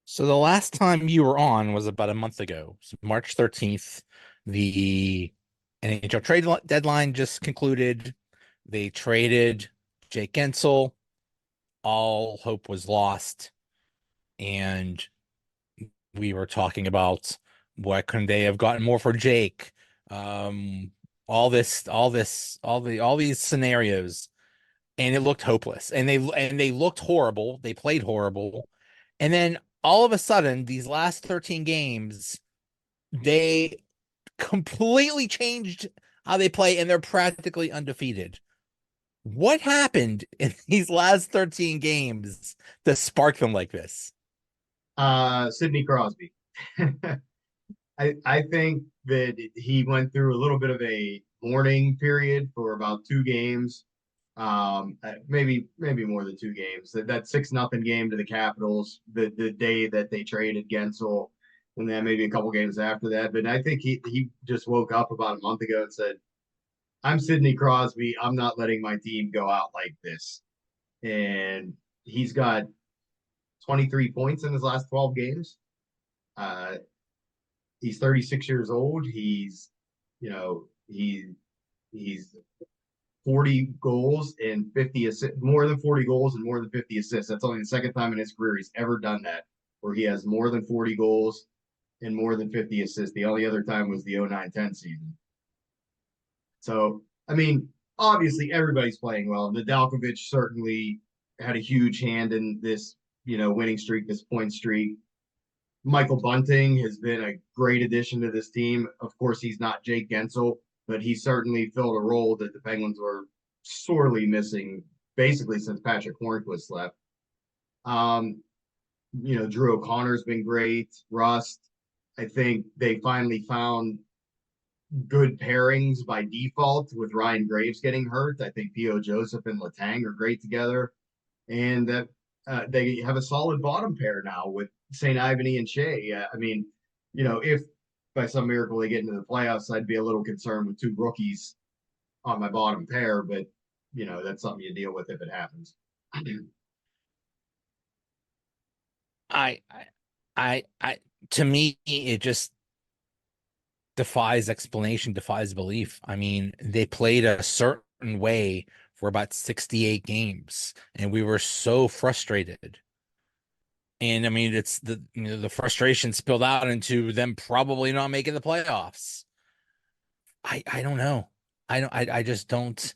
So the last time you were on was about a month ago, so March 13th. The NHL deadline just concluded. They traded Jake Gensel. All hope was lost, and we were talking about what couldn't they have gotten more for Jake? Um, all these scenarios, and it looked hopeless. And they looked horrible. They played horrible. And then all of a sudden, these last 13 games, they completely changed how they play, and they're practically undefeated. What happened in these last 13 games to spark them like this? Sidney Crosby. I think that he went through a little bit of a mourning period for about two games, maybe more than two games. That 6-0 game to the Capitals, the day that they traded Gensel, and then maybe a couple games after that. But I think he just woke up about a month ago and said, "I'm Sidney Crosby. I'm not letting my team go out like this." And he's got 23 points in his last 12 games. Uh, he's 36 years old. You know, he's 40 goals and 50 assists, more than 40 goals and more than 50 assists. That's only the second time in his career he's ever done that, where he has more than 40 goals and more than 50 assists. The only other time was the 09-10 season. So, I mean, obviously everybody's playing well. Nadalkovich certainly had a huge hand in this, winning streak, this point streak. Michael Bunting has been a great addition to this team. Of course, he's not Jake Gensel, but he certainly filled a role that the Penguins were sorely missing basically since Patrick Hornquist left. Um, Drew O'Connor's been great. Rust, I think they finally found good pairings by default with Ryan Graves getting hurt. I think P.O. Joseph and Letang are great together. And that they have a solid bottom pair now with St. Ivany and Shea. I mean, if by some miracle they get into the playoffs, I'd be a little concerned with two rookies on my bottom pair, but that's something you deal with if it happens. I, I, to me, it just defies explanation, defies belief. I mean, they played a certain way for about 68 games, and we were so frustrated. And I mean, it's the frustration spilled out into them probably not making the playoffs. I don't know. I just don't.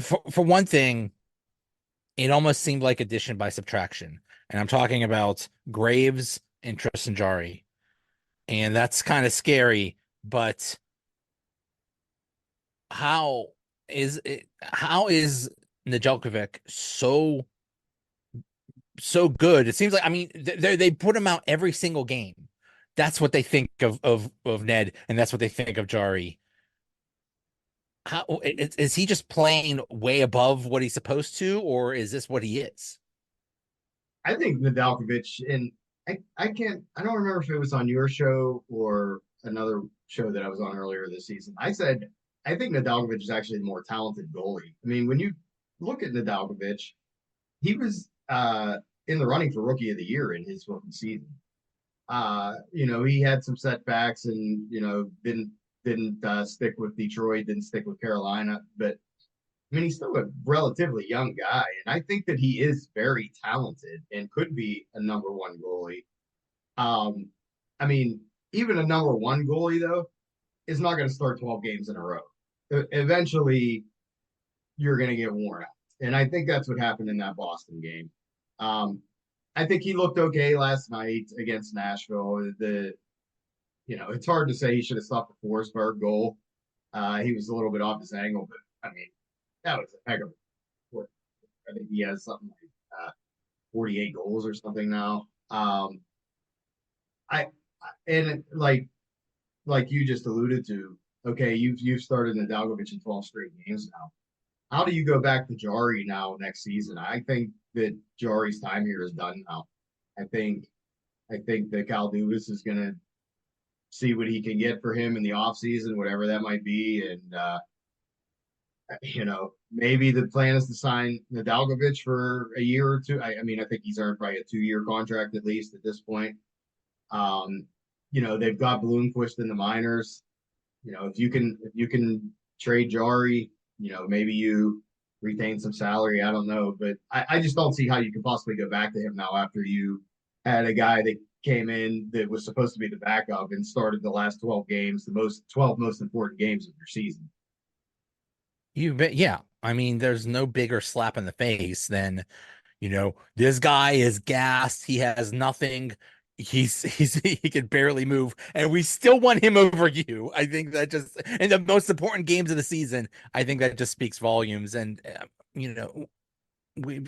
For one thing, it almost seemed like addition by subtraction, and I'm talking about Graves and Tristan Jarry, and that's kind of scary. But how is it? How is Nedeljkovic so good? It seems like, I mean, they put him out every single game. That's what they think of Ned, and that's what they think of Jari. How is he just playing way above what he's supposed to, or is this what he is? I think Nadalkovich, and I don't remember if it was on your show or another show that I was on earlier this season. I said, I think Nadalkovich is actually the more talented goalie. I mean, when you look at Nadalkovich, he was in the running for rookie of the year in his rookie season. He had some setbacks and, didn't stick with Detroit, didn't stick with Carolina, but I mean, he's still a relatively young guy, and I think that he is very talented and could be a number one goalie. Um, I mean, even a number one goalie though is not going to start 12 games in a row. Eventually, you're going to get worn out, and I think that's what happened in that Boston game. Um, I think he looked okay last night against Nashville. It's hard to say he should have stopped the Forsberg goal. He was a little bit off his angle, but I mean, that was a heck of a. I think he has something like 48 goals or something now. I and like you just alluded to, okay, you've started Nadalkovich in 12 straight games now. How do you go back to Jari now next season? I think that Jari's time here is done now. I think I think that Cal Dubas is going to see what he can get for him in the offseason, whatever that might be, and Maybe the plan is to sign Nadalkovich for a year or two. I mean, I think he's earned probably a 2-year contract at least at this point. Um, they've got Bloomquist in the minors. If you can trade Jari, maybe you retain some salary. I don't know, but I just don't see how you can possibly go back to him now after you had a guy that came in that was supposed to be the backup and started the last 12 games, the most 12 most important games of your season. You bet. Yeah. I mean, there's no bigger slap in the face than, this guy is gassed. He has nothing. He can barely move, and we still want him over you. I think that just in the most important games of the season, I think that just speaks volumes. And you know, we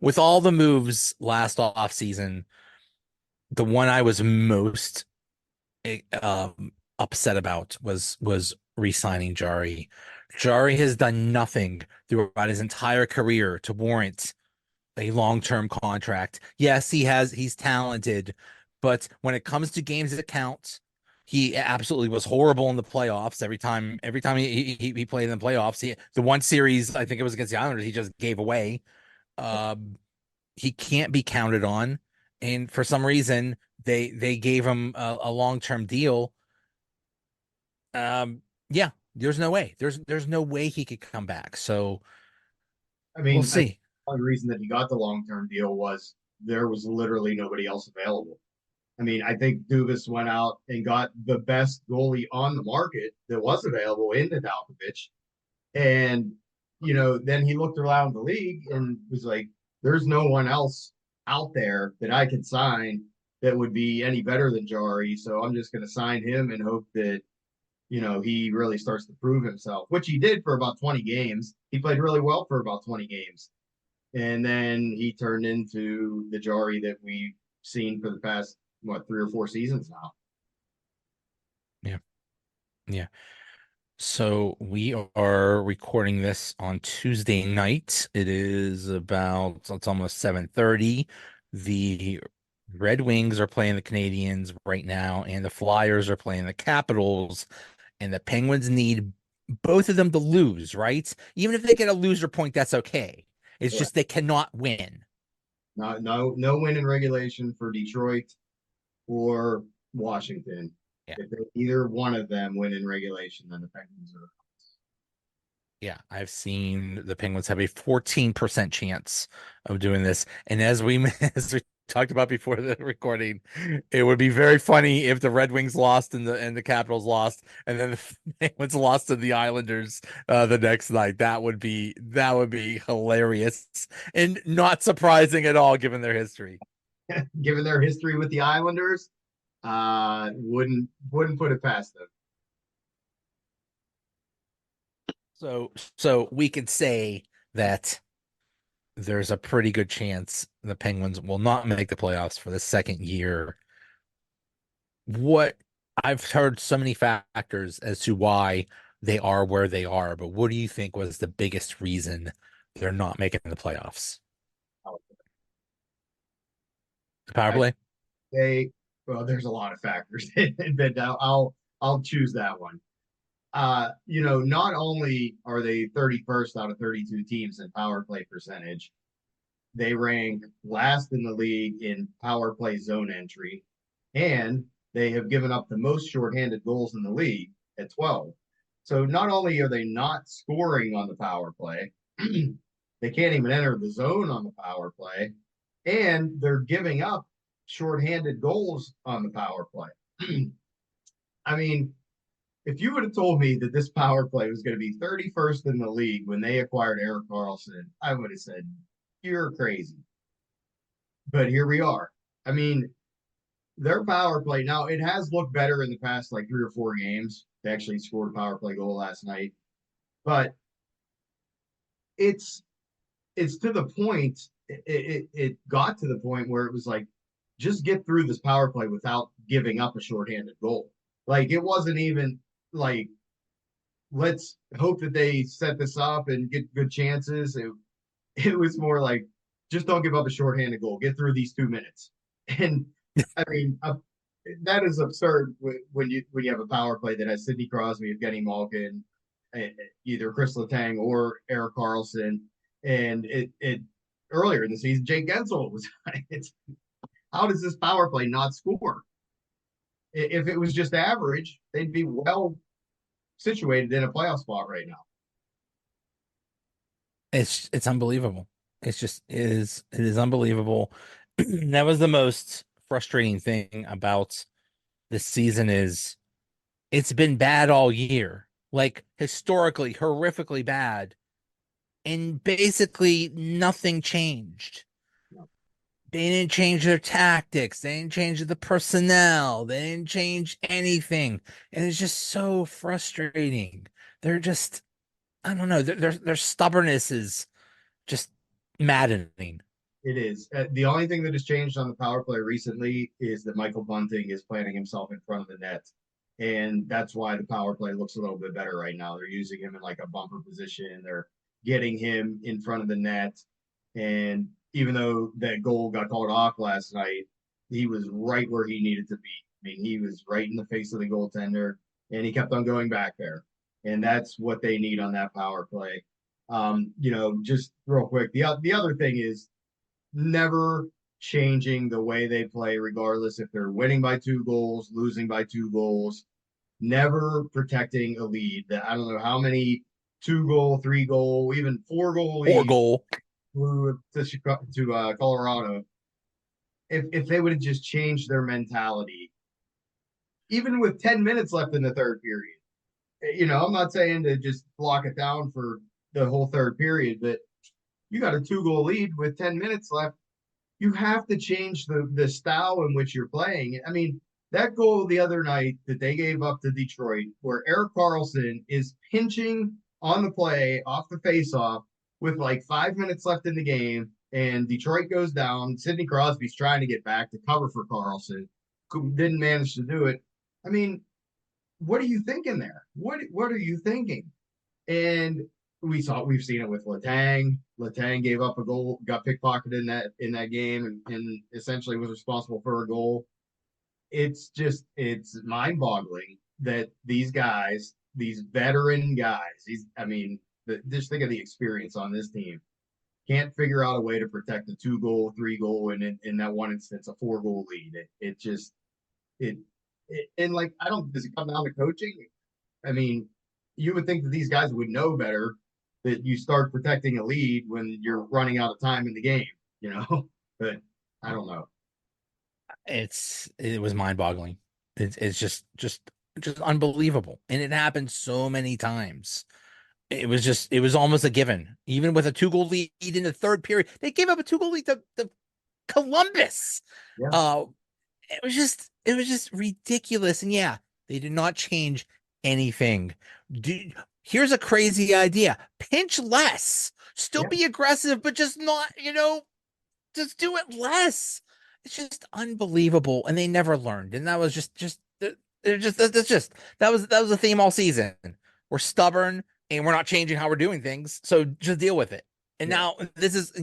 with all the moves last off season, the one I was most upset about was re-signing Jari. Jari has done nothing throughout his entire career to warrant a long-term contract. Yes, he's talented, but when it comes to games that count, he absolutely was horrible in the playoffs. Every time he played in the playoffs, the one series, I think it was against the Islanders, he just gave away. Um, he can't be counted on, and for some reason they gave him a long-term deal. Yeah, there's no way. There's no way he could come back. So I we'll mean, I think see. the only reason that he got the long-term deal was there was literally nobody else available. I mean, I think Dubas went out and got the best goalie on the market that was available in Nadalkovich. And, then he looked around the league and was like, there's no one else out there that I could sign that would be any better than Jari. So I'm just going to sign him and hope that, he really starts to prove himself, which he did for about 20 games. He played really well for about 20 games. And then he turned into the Jari that we've seen for the past, what, 3 or 4 seasons now. Yeah. Yeah. So we are recording this on Tuesday night. It's almost 7:30. The Red Wings are playing the Canadians right now, and the Flyers are playing the Capitals, and the Penguins need both of them to lose, right? Even if they get a loser point, that's okay. It's Correct. just they cannot win. No win in regulation for Detroit or Washington. Yeah. If either one of them win in regulation, then the Penguins are. Yeah, I've seen the Penguins have a 14% chance of doing this. And as we talked about before the recording, it would be very funny if the Red Wings lost and the Capitals lost, and then the Penguins lost to the Islanders the next night. That would be hilarious and not surprising at all given their history. Given their history with the Islanders, wouldn't put it past them. So we could say that there's a pretty good chance the Penguins will not make the playoffs for the second year. What I've heard so many factors as to why they are where they are, but what do you think was the biggest reason they're not making the playoffs? The power I play? say, well, there's a lot of factors, but I'll choose that one. Not only are they 31st out of 32 teams in power play percentage, they rank last in the league in power play zone entry, and they have given up the most shorthanded goals in the league at 12. So not only are they not scoring on the power play, they can't even enter the zone on the power play, and they're giving up shorthanded goals on the power play. I mean, if you would have told me that this power play was going to be 31st in the league when they acquired Erik Karlsson, I would have said, you're crazy. But here we are. I mean, their power play now, it has looked better in the past like 3 or 4 games. They actually scored a power play goal last night, but it's it's to the point. It got to the point where it was like, just get through this power play without giving up a shorthanded goal. Like it wasn't even like, let's hope that they set this up and get good chances. It was more like, just don't give up a shorthanded goal. Get through these 2 minutes. And I mean, that is absurd when you have a power play that has Sidney Crosby, Evgeny Malkin, either Chris Letang or Erik Karlsson. And it earlier in the season, Jake Gensel was. It's how does this power play not score? If it was just average, they'd be well situated in a playoff spot right now. It's unbelievable. It is unbelievable. That was the most frustrating thing about this season is it's been bad all year. Like historically, horrifically bad. And basically nothing changed. They didn't change their tactics. They didn't change the personnel. They didn't change anything. And it's just so frustrating. They're just, I don't know, their stubbornness is just maddening. It is. The only thing that has changed on the power play recently is that Michael Bunting is planting himself in front of the net. And that's why the power play looks a little bit better right now. They're using him in like a bumper position. They're getting him in front of the net. And even though that goal got called off last night, he was right where he needed to be. I mean, he was right in the face of the goaltender, and he kept on going back there. And that's what they need on that power play. Just real quick, the other thing is never changing the way they play, regardless if they're winning by 2 goals, losing by 2 goals, never protecting a lead. That I don't know how many 2 goal, 3 goal, even 4 goal Or leads goal. flew to Colorado. If they would have just changed their mentality, even with 10 minutes left in the third period. I'm not saying to just lock it down for the whole third period, but you got a 2 goal lead with 10 minutes left. You have to change the style in which you're playing. I mean, that goal the other night that they gave up to Detroit, where Erik Karlsson is pinching on the play off the faceoff with like 5 minutes left in the game, and Detroit goes down. Sidney Crosby's trying to get back to cover for Karlsson, didn't manage to do it. I mean, what are you thinking there? What are you thinking? And we've seen it with Letang. Letang gave up a goal, got pickpocketed in that game, and essentially was responsible for a goal. It's mind boggling that these guys, these veteran guys, just think of the experience on this team. Can't figure out a way to protect a 2 goal, 3 goal, and in that one instance, a 4 goal lead. It just it, and like I don't does it come down to coaching? I mean, you would think that these guys would know better that you start protecting a lead when you're running out of time in the game, you know? But I don't know. It was mind-boggling. It's just unbelievable. And it happened so many times. It was almost a given. Even with a 2 goal lead in the third period, they gave up a 2 goal lead to Columbus. Yeah. Uh, it was just ridiculous. And yeah, they did not change anything. Here's a crazy idea. Pinch less. Still Yeah. be aggressive, but just not, just do it less. It's just unbelievable. And they never learned. And that was they're just that's just that was the theme all season. We're stubborn and we're not changing how we're doing things. So just deal with it. And Yeah. now this is,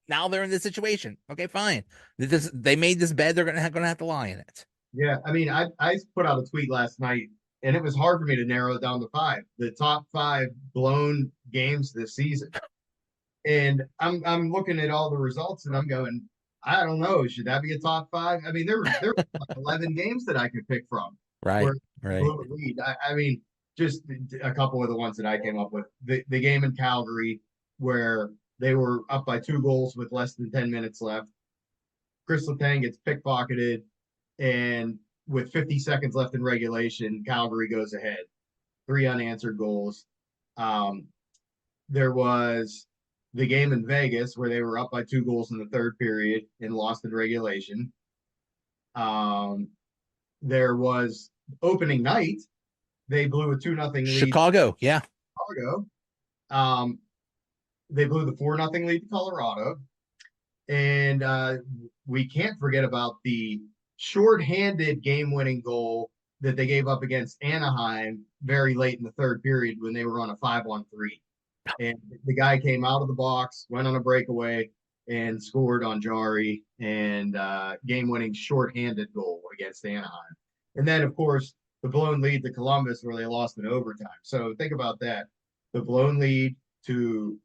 now they're in this situation. Okay, fine. They made this bed. They're gonna have to lie in it. Yeah. I mean, I put out a tweet last night and it was hard for me to narrow it down to five. The top five blown games this season. And I'm looking at all the results and I'm going, I don't know, should that be a top five? I mean, there were like 11 games that I could pick from Right, where right. blew a lead. I mean, just a couple of the ones that I came up with. The game in Calgary where they were up by 2 goals with less than 10 minutes left. Chris Letang gets pickpocketed, and with 50 seconds left in regulation, Calgary goes ahead. 3 unanswered goals. Um, there was the game in Vegas where they were up by 2 goals in the third period and lost in regulation. Um, there was opening night. They blew a 2-0 lead to Chicago, yeah. Chicago. Um, they blew the 4-0 lead to Colorado. And we can't forget about the shorthanded game-winning goal that they gave up against Anaheim very late in the third period when they were on a 5-on-3. And the guy came out of the box, went on a breakaway, and scored on Jarry and game-winning shorthanded goal against Anaheim. And then, of course, the blown lead to Columbus where they lost in overtime. So think about that. The blown lead to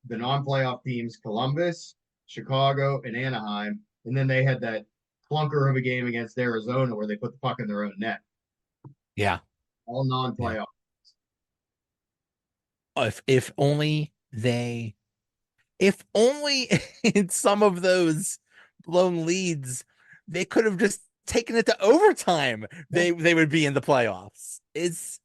the non-playoff teams, Columbus, Chicago, and Anaheim. And then they had that clunker of a game against Arizona where they put the puck in their own net. Yeah. All Yeah. non-playoff. If only in some of those blown leads, they could have just taken it to overtime. Yeah. They would be in the playoffs. It's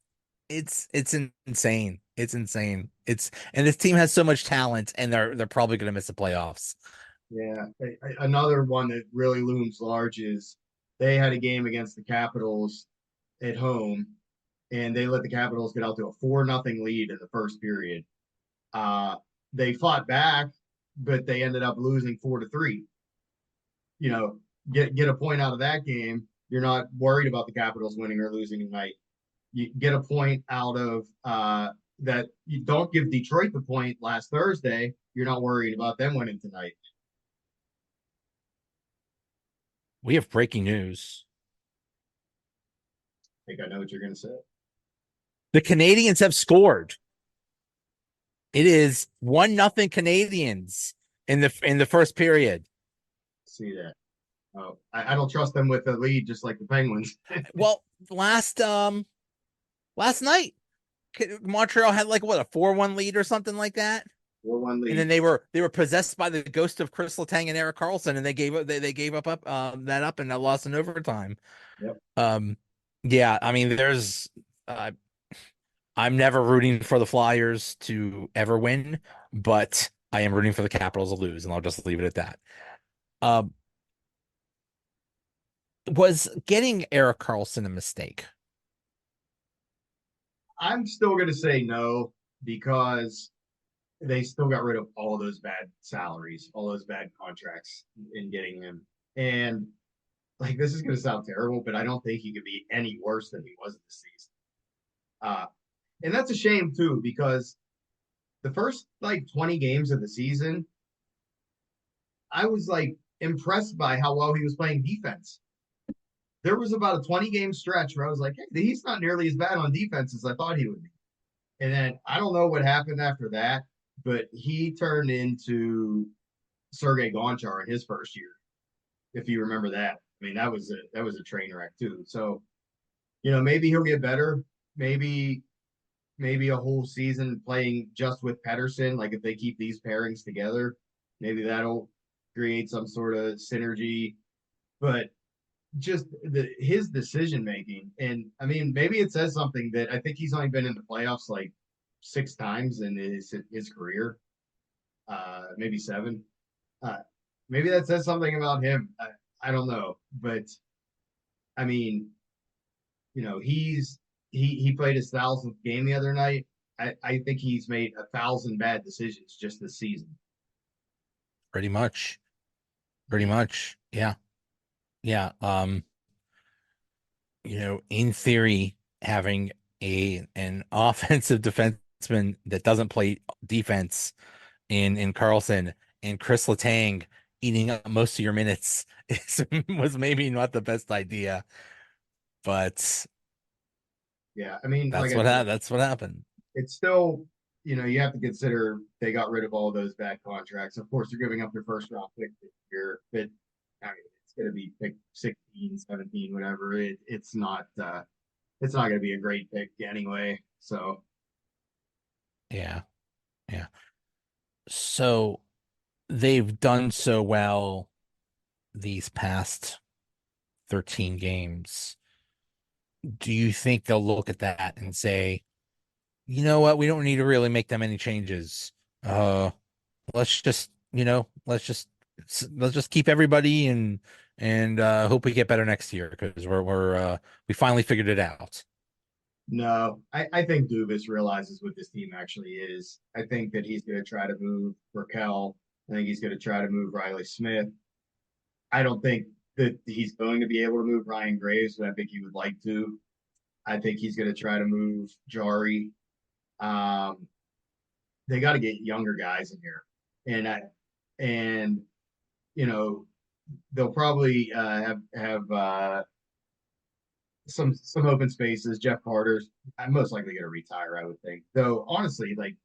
insane. It's insane. And this team has so much talent, and they're probably going to miss the playoffs. Yeah. Another one that really looms large is they had a game against the Capitals at home, and they let the Capitals get out to a 4-0 lead in the first period. Uh, they fought back, but they ended up losing 4-3. You know, get a point out of that game. You're not worried about the Capitals winning or losing tonight. You get a point out of that. You don't give Detroit the point last Thursday. You're not worried about them winning tonight. We have breaking news. I think I know what you're going to say. The Canadians have scored. It is 1-0 Canadians in the first period. See that. Oh, I don't trust them with the lead, just like the Penguins. Well, last night Montreal had like what, a 4-1 lead or something like that. 4-1 And lead. then they were possessed by the ghost of Chris Letang and Erik Karlsson, and they gave up that up and that lost in overtime. Yep. Yeah, I mean, uh, I'm never rooting for the Flyers to ever win, but I am rooting for the Capitals to lose, and I'll just leave it at that. Um, was getting Erik Karlsson a mistake? I'm still going to say no because they still got rid of all of those bad salaries, all those bad contracts in getting him. And like this is going to sound terrible, but I don't think he could be any worse than he was this season. And that's a shame too, because the first like 20 games of the season, I was like impressed by how well he was playing defense. There was about a 20 game stretch where I was like, hey, he's not nearly as bad on defense as I thought he would be. And then I don't know what happened after that, but he turned into Sergei Gonchar in his first year, if you remember that. I mean, that was a train wreck too. So, maybe he'll get better. Maybe a whole season playing just with Pedersen, like if they keep these pairings together, maybe that'll create some sort of synergy. But just his decision making, and I mean, maybe it says something that I think he's only been in the playoffs like 6 times in his career, maybe 7. Uh, Maybe that says something about him. I don't know, but I mean, he played his 1,000th game the other night. I think he's made 1,000 bad decisions just this season. Pretty much. Pretty much. Yeah. Yeah. In theory, having an offensive defenseman that doesn't play defense in Karlsson and Chris Letang eating up most of your minutes was maybe not the best idea, but Yeah, I mean, like I said, that's what happened. it's still, you have to consider they got rid of all those bad contracts. Of course, they're giving up their first round pick this year, but I mean, it's going to be pick 16, 17, whatever. It's not going to be a great pick anyway. So Yeah. Yeah. So they've done so well these past 13 games. Do you think they'll look at that and say, you know what, we don't need to really make that many changes? Let's just, let's just keep everybody and hope we get better next year because we finally figured it out. no, I think Dubas realizes what this team actually is. I think that he's going to try to move Raquel. I think he's going to try to move Riley Smith. I don't think that he's going to be able to move Ryan Graves, but I think he would like to. I think he's going to try to move Jarry. Um, they got to get younger guys in here, and you know they'll probably have some open spaces. Jeff Carter's I'm most likely going to retire, I would think. Though honestly, like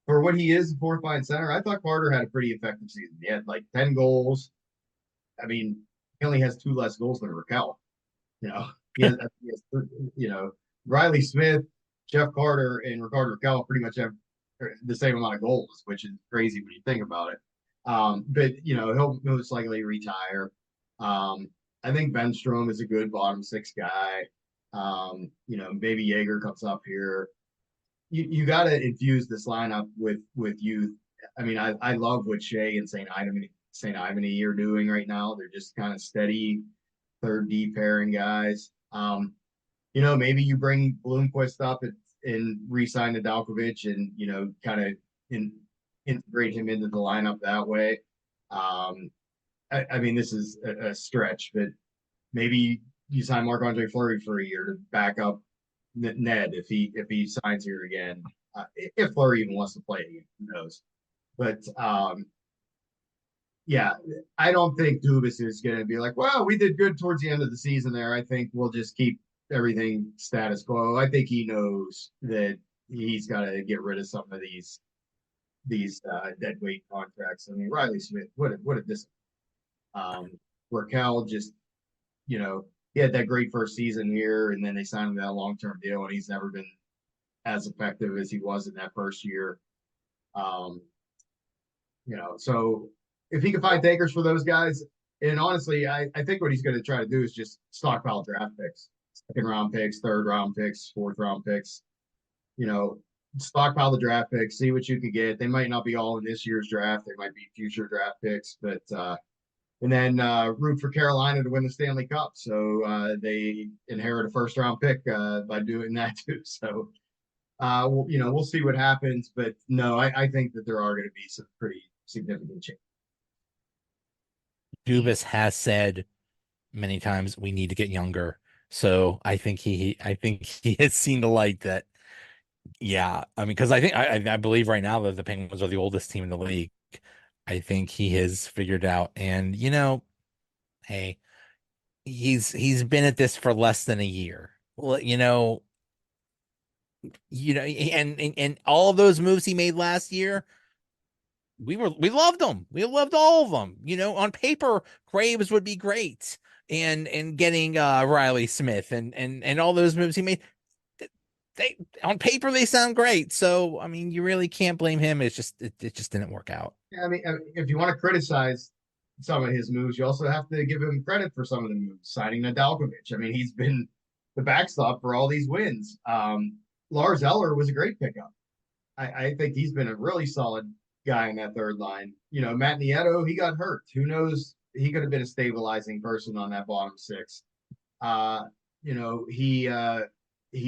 for what he is, fourth line center, I thought Carter had a pretty effective season. He had like 10 goals. I mean, he only has two less goals than Raquel. You know, he has you know Riley Smith, Jeff Carter, and Ricardo Raquel pretty much have the same amount of goals, which is crazy when you think about it. But he'll most likely retire. I think Benstrom is a good bottom six guy. Maybe Jaeger comes up here. You got to infuse this lineup with youth. I mean, I love what Shea and St. Ivany are doing right now. They're just kind of steady third D pairing guys. Maybe you bring Bloomquist up and re-sign Nadalkovich and kind of integrate him into the lineup that way. I mean, this is a stretch, but maybe you sign Marc-Andre Fleury for a year to back up Ned if he signs here again. If Fleury even wants to play again, who knows? But yeah, I don't think Dubas is going to be like, well, we did good towards the end of the season there. I think we'll just keep everything status quo. I think he knows that he's got to get rid of some of these dead weight contracts. I mean, Riley Smith, what a dis. Raquel just, he had that great first season here, and then they signed him that long-term deal, and he's never been as effective as he was in that first year. Um, so if he can find takers for those guys, and honestly, I think what he's going to try to do is just stockpile draft picks, second round picks, third round picks, fourth round picks. Stockpile the draft picks, see what you can get. They might not be all in this year's draft; they might be future draft picks, but and then root for Carolina to win the Stanley Cup. So they inherit a first round pick by doing that too. So we'll see what happens, but no, I think that there are going to be some pretty significant changes. Dubas has said many times we need to get younger. So I think he has seen the light that, yeah, I mean, because I believe right now that the Penguins are the oldest team in the league. I think he has figured out, and hey, he's been at this for less than a year. Well, and all of those moves he made last year, we loved them. We loved all of them. On paper, Graves would be great, and getting Riley Smith and all those moves he made, they on paper they sound great. So I mean, you really can't blame him. It just didn't work out. Yeah, I mean, if you want to criticize some of his moves, you also have to give him credit for some of the moves. Signing Nadalkovich, I mean, he's been the backstop for all these wins. Lars Eller was a great pickup. I think he's been a really solid guy in that third line. Matt Nieto, he got hurt. Who knows? He could have been a stabilizing person on that bottom six. Uh, he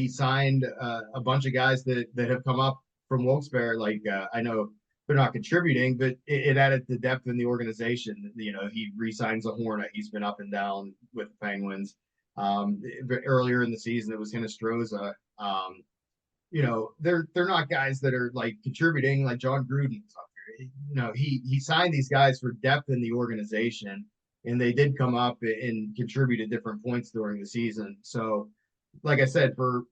signed a bunch of guys that have come up from Wilkes-Barre. Like I know they're not contributing, but it added the depth in the organization. He re-signs a Hornet. He's been up and down with the Penguins. Earlier in the season, it was Hinostroza. They're not guys that are like contributing like John Gruden. He signed these guys for depth in the organization, and they did come up and contribute at different points during the season. So, like I said, for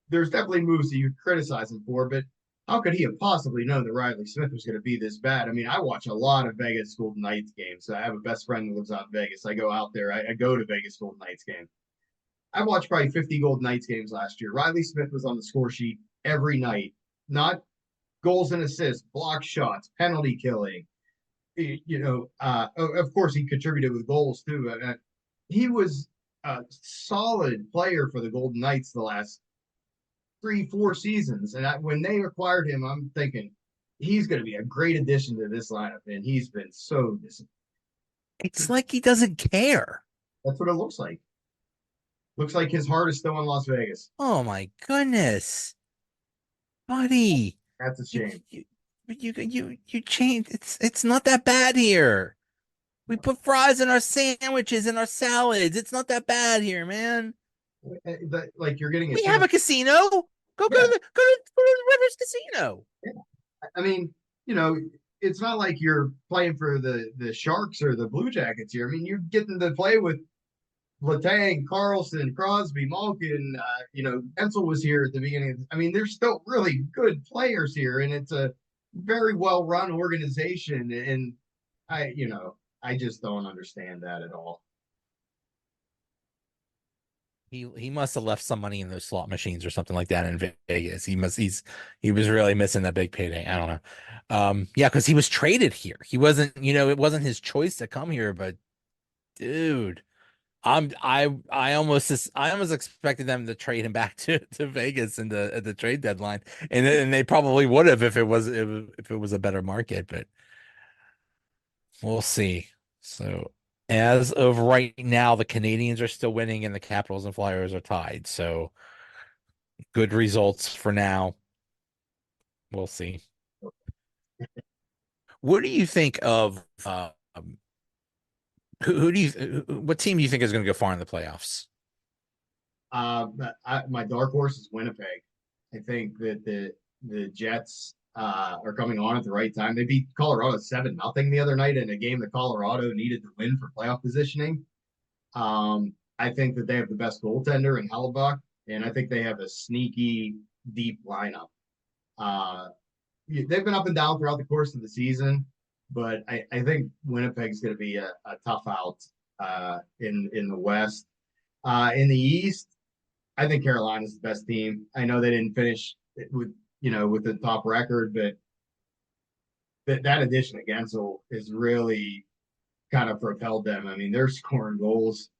there's definitely moves that you criticize him for, but how could he have possibly known that Riley Smith was going to be this bad? I mean, I watch a lot of Vegas Golden Knights games. I have a best friend that lives out in Vegas. I go out there. I go to Vegas Golden Knights game. I watched probably 50 Golden Knights games last year. Riley Smith was on the score sheet every night, not goals and assists, block shots, penalty killing. Of course, he contributed with goals too. He was a solid player for the Golden Knights the last 3-4 seasons. And when they acquired him, I'm thinking he's going to be a great addition to this lineup. And he's been so disappointing. It's like he doesn't care. That's what it looks like. Looks like his heart is still in Las Vegas. Oh my goodness, buddy. That's a shame. You changed. It's not that bad here. We put fries in our sandwiches and our salads. It's not that bad here, man. Like you're getting We have a casino. Go to the Rivers Casino. Yeah. I mean, it's not like you're playing for the Sharks or the Blue Jackets here. I mean, you're getting to play with Letang, Carlson, Crosby, Malkin, Ensel was here at the beginning. I mean, there's still really good players here, and it's a very well run organization. And I just don't understand that at all. He must have left some money in those slot machines or something like that in Vegas. He was really missing that big payday. I don't know. Yeah, because he was traded here. He wasn't, it wasn't his choice to come here, but dude, I almost expected them to trade him back to Vegas in the at the trade deadline. And they probably would have if it was a better market, but we'll see. So as of right now, the Canadians are still winning and the Capitals and Flyers are tied. So good results for now. We'll see. What do you think of what team do you think is going to go far in the playoffs? My dark horse is Winnipeg. I think that the Jets are coming on at the right time. They beat Colorado 7-0 the other night in a game that Colorado needed to win for playoff positioning. I think that they have the best goaltender in Hellebuck, and I think they have a sneaky deep lineup. Uh, they've been up and down throughout the course of the season, but I think Winnipeg's going to be a tough out in the West. In the East, I think Carolina's the best team. I know they didn't finish with the top record, but that addition of Gensel is really kind of propelled them. I mean, they're scoring goals.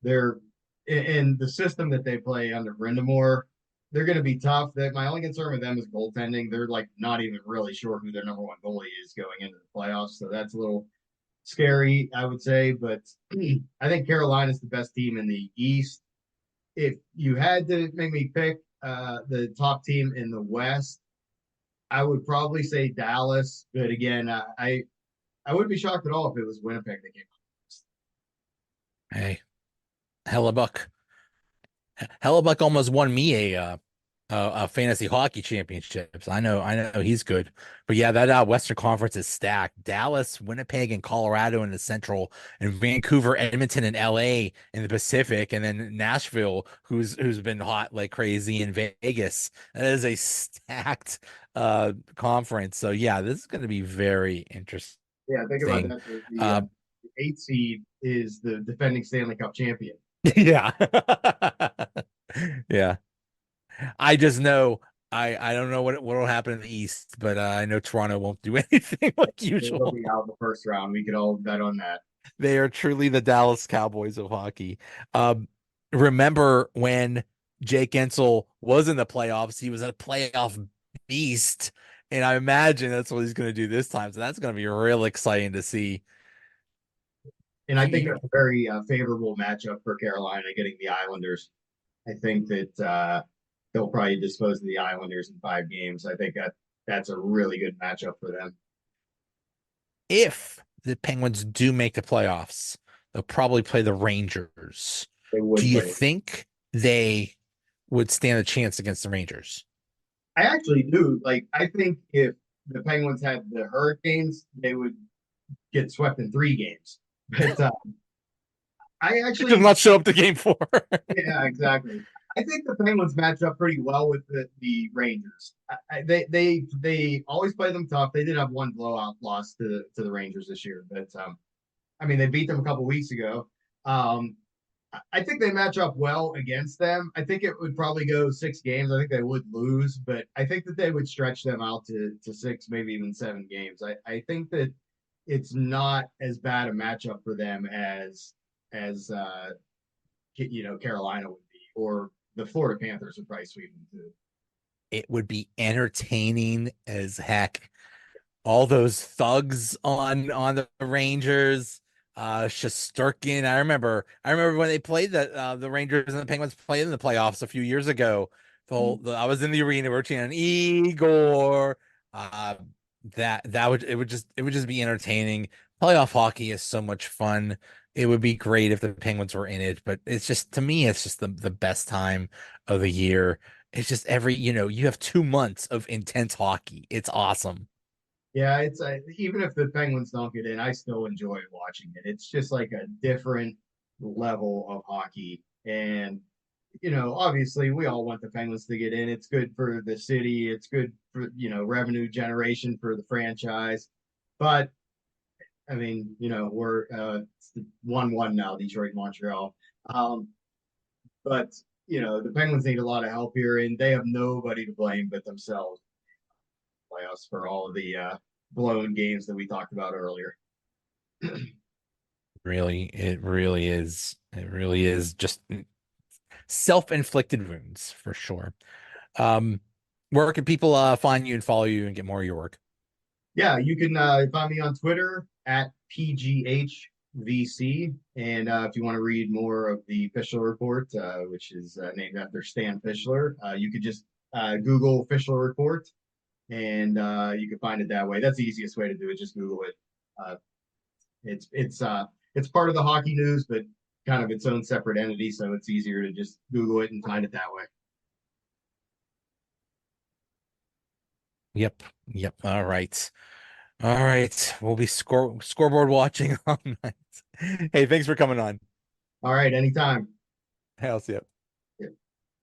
They're in the system that they play under Brindamore. They're going to be tough. That my only concern with them is goaltending. They're like not even really sure who their number one goalie is going into the playoffs, so that's a little scary, I would say. But I think Carolina's the best team in the East. If you had to make me pick the top team in the West, I would probably say Dallas. But again, I wouldn't be shocked at all if it was Winnipeg that came Hey, Hellebuck. Hellebuck almost won me a fantasy hockey championships. I know he's good. But yeah, that Western Conference is stacked. Dallas, Winnipeg, and Colorado in the Central, and Vancouver, Edmonton, and LA in the Pacific, and then Nashville, who's been hot like crazy in Vegas. That is a stacked conference. So yeah, this is going to be very interesting. Yeah, think about that. Uh, The eighth seed is the defending Stanley Cup champion. yeah. Yeah. I just know I don't know what will happen in the East, but I know Toronto won't do anything like They'll usual. be out in the first round. We could all bet on that. They are truly the Dallas Cowboys of hockey. Um, remember when Jake Ensel was in the playoffs? He was a playoff beast, and I imagine that's what he's going to do this time. So that's going to be real exciting to see. And I think that's a very favorable matchup for Carolina getting the Islanders. I think that they'll probably dispose of the Islanders in 5 games. I think that's a really good matchup for them. If the Penguins do make the playoffs, they'll probably play the Rangers. They Do would you play. think they would stand a chance against the Rangers? I actually do. Like, I think if the Penguins had the Hurricanes, they would get swept in 3 games. But I Does actually, not show up to game four. yeah, exactly. I think the Penguins match up pretty well with the Rangers. They always play them tough. They did have one blowout loss to the Rangers this year, but I mean they beat them a couple weeks ago. Um, I think they match up well against them. I think it would probably go 6 games. I think they would lose, but I think that they would stretch them out to 6, maybe even 7 games. I think that it's not as bad a matchup for them as Carolina would be, or the Florida Panthers would probably sweep them too. It would be entertaining as heck. All those thugs on the Rangers, Shesterkin. I remember when they played the Rangers and the Penguins played in the playoffs a few years ago. I was in the arena, we were cheering on Igor. Uh, it would just be entertaining. Playoff hockey is so much fun. It would be great if the Penguins were in it, but it's just to me, it's just the best time of the year. It's just you have 2 months of intense hockey. It's awesome. Yeah, it's even if the Penguins don't get in, I still enjoy watching it. It's just like a different. level of hockey. And obviously we all want the Penguins to get in. It's good for the city. It's good for, revenue generation for the franchise. But I mean, we're 1-1 now, Detroit, Montreal. Um, but the Penguins need a lot of help here, and they have nobody to blame but themselves. Playoffs for all of the blown games that we talked about earlier. Really, it really is. It really is just self-inflicted wounds for sure. Um, where can people find you and follow you and get more of your work? Yeah, you can find me on Twitter at PGHVC. And if you want to read more of the Fischler Report, which is named after Stan Fischler, you could just Google Fischler Report, and you can find it that way. That's the easiest way to do it. Just Google it. Uh, it's part of the hockey news, but kind of its own separate entity, so it's easier to just Google it and find it that way. Yep. Yep. All right. All right. We'll be scoreboard watching all night. Hey, thanks for coming on. All right, anytime. Hey, I'll see you.